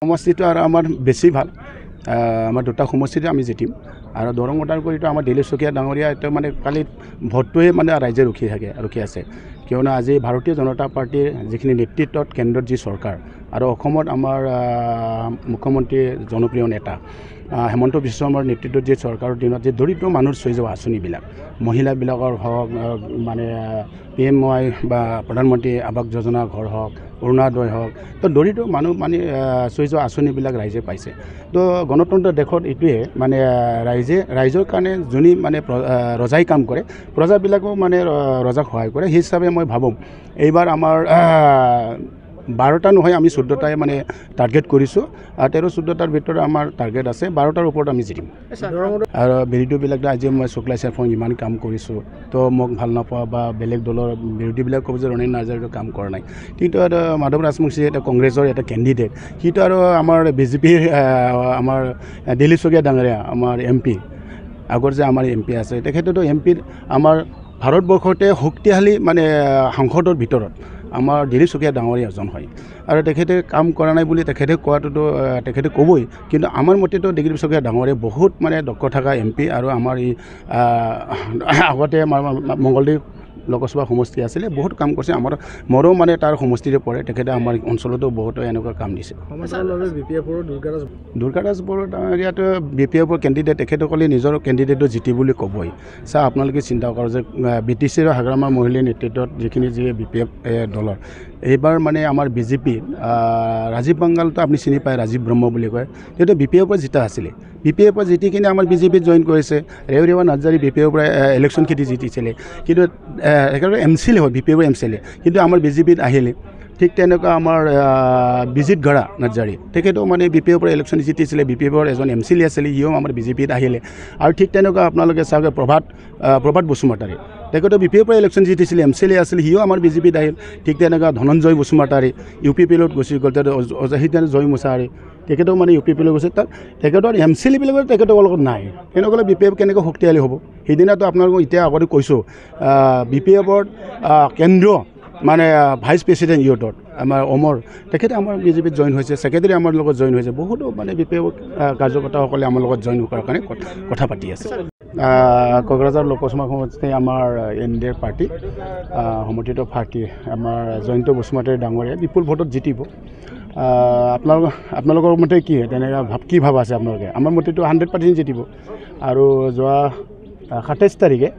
সমষ্টিটো আৰু আমাৰ বেছি ভাল আমাৰ দুটা সমষ্টিতে আমি জিতিম আৰু দৰং ওদালগুৰিটো আমাৰ দিলীপ শইকীয়া ডাঙৰীয়া এটা মানে কালি ভোটটোৱে মানে ৰাইজে ৰখি আছে কিয়নো আজি ভাৰতীয় জনতা পাৰ্টিৰ যিখিনি নেতৃত্বত কেন্দ্ৰত যি চৰকাৰ আৰু অসমত আমাৰ মুখ্যমন্ত্ৰী জনপ্ৰিয় নেতা হেমন্ত বিশ্ব শৰ্মাৰ নেতৃত্বত যি চৰকাৰৰ দিনত যে দৰিদ্ৰ মানুহৰ চৈ যোৱা আঁচনিবিলাক মহিলাবিলাকৰ হওক মানে PMY বা প্ৰধানমন্ত্ৰী আৱাস যোজনা ঘৰ হওক অৰুণোদয় হওক তো দৰিদ্ৰ মানুহ মানে চৈ যোৱা আঁচনিবিলাক ৰাইজে পাইছে তো গণতন্ত্ৰ দেশত এইটোৱে মানে ৰাইজৰ কাৰণে যোনে মানে ৰজাই কাম কৰে প্ৰজাবিলাকো মানে ৰজাক সহায় কৰে সেই হিচাপে মই ভাবোঁ এইবাৰ আমাৰ 12টা নহয় আমি 14টাই মানে টাৰ্গেট কৰিছোঁ 13-14টাৰ ভিতৰত আমাৰ টাৰ্গেট আছে 12টাৰ ওপৰত আমি জিতিম আৰু বিৰোধীবিলাক আজি মই শুক্লা চেফক ইমান কাম কৰিছোঁ তো মোক ভাল নাপোৱা বা বেলেগ দলৰ বিৰোধীবিলাক ক'ব যে ৰণেন নাৰ্জাৰীটো কাম কৰা নাই কিন্তু মাধৱ ৰাজবংশী এটা কংগ্ৰেছৰ এটা কেণ্ডিডেট সিটো আৰু আমাৰ BJPৰ আমাৰ দিলীপ শইকীয়া ডাঙৰীয়া আমাৰ MP আগৰ যে আমাৰ MP আছে তেখেতেতো MPৰ আমাৰ ভাৰতবৰ্ষতে শক্তিশালী মানে সাংসদৰ ভিতৰত আমাৰ দিলীপ শইকীয়া ডাঙৰীয়া এজন হয় আৰু তেখেতে কাম কৰা নাই বুলি তেখেতে কোৱাটোতো তেখেতে ক'বই কিন্তু আমাৰ মতেতো দিলীপ শইকীয়া ডাঙৰীয়া বহুত মানে দক্ষ থকা MP আৰু আমাৰ এই আগতে মংগলদৈ লোকসভা সমষ্টি আছিলে বহুত কাম কৰিছে আমাৰ মোৰো মানে তাৰ সমষ্টিৰে পৰে তেখেতে আমাৰ অঞ্চলতো বহুত এনেকুৱা কাম দিছে দুৰ্গাৰাজ বৰুৱা ইয়াত BPFৰ কেণ্ডিডেট তেখেতসকলে নিজৰ কেণ্ডিডেটটো জিতি বুলি ক'বই চা আপোনালোকে চিন্তা কৰক যে BTCৰ হাগ্ৰামাৰ মহিলাৰ নেতৃত্বত যিখিনি যি BPF দলৰ এইবাৰ মানে আমাৰ BJP ৰাজীৱ বাংগালটো আপুনি চিনি পায় ৰাজীৱ ব্ৰহ্ম বুলি কয় সেইটো BPFৰ জিতা আছিলে BPFৰ জিতি কিনে আমাৰ BJPত জইন কৰিছে ৰেৱৰেৱা নাৰ্জাৰী BPFৰ ইলেকশ্যন খেতি জিতিছিলে কিন্তু একেবাৰে MCLA হয় BPFৰ MCLA কিন্তু আমাৰ BJPত আহিলে ঠিক তেনেকুৱা আমাৰ বিজিত গৰা নাৰ্জাৰী তেখেতো মানে BPFৰ ইলেকশ্যন জিতিছিলে BPFৰ এজন MCLA আছিলে সিও আমাৰ BJPত আহিলে আৰু ঠিক তেনেকুৱা আপোনালোকে চাওক প্ৰভাত বসুমতাৰী তেখেতো BPFৰ ইলেকশ্যন জিতিছিলে MCLA আছিলে সিও আমাৰ BJPত আহিল ঠিক তেনেকুৱা ধনঞ্জয় বসুমতাৰী UPPলত গুচি গ'ল অজাহিতান জয় মুছাহাৰী তেখেতেও মানে UPPলৈ গৈছে তাত তেখেতৰ MCLAবিলাকৰ তেখেতৰ লগত নাই তেনেকুৱা BPF কেনেকৈ শক্তিশালী হ'ব সেইদিনাতো আপোনালোকক এতিয়া আগতে কৈছোঁ BPFৰ কেন্দ্ৰ মানে ভাইচ প্ৰেচিডেণ্ট ইউথৰ আমাৰ অমৰ তেখেতে আমাৰ BJPত জইন হৈছে ছেক্ৰেটাৰী আমাৰ লগত জইন হৈছে বহুতো মানে BPF কাৰ্যকৰ্তাসকলে আমাৰ লগত জইন কৰাৰ কাৰণে কথা পাতি আছে কোকৰাঝাৰ লোকসভা সমষ্টি আমাৰ NDA পাৰ্টি সমৰ্থিত পাৰ্টি আমাৰ জয়ন্ত বসুমতাৰী ডাঙৰীয়া বিপুল ভোটত জিতিব আপোনালোকৰ মতে কি তেনেকৈ কি ভাৱ আছে আপোনালোকে আমাৰ মতেতো 100% জিতিব আৰু যোৱা 27 তাৰিখে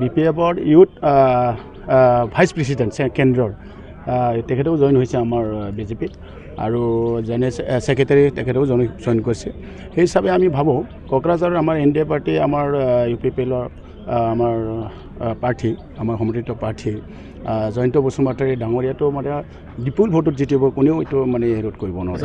BPFৰ ইউথ ভাইচ প্ৰেচিডেণ্ট কেন্দ্ৰৰ তেখেতেও জইন হৈছে আমাৰ BJPত আৰু যেনে ছেক্ৰেটাৰী তেখেতেও জইন কৰিছে সেই হিচাপে আমি ভাবোঁ কোকৰাঝাৰৰ আমাৰ NDA পাৰ্টি আমাৰ UPPলৰ আমাৰ প্ৰাৰ্থী আমাৰ সমৰ্থিত প্ৰাৰ্থী জয়ন্ত বসুমতাৰী ডাঙৰীয়াটো মানে বিপুল ভোটত জিতিব কোনেও এইটো মানে ৰোধ কৰিব নোৱাৰে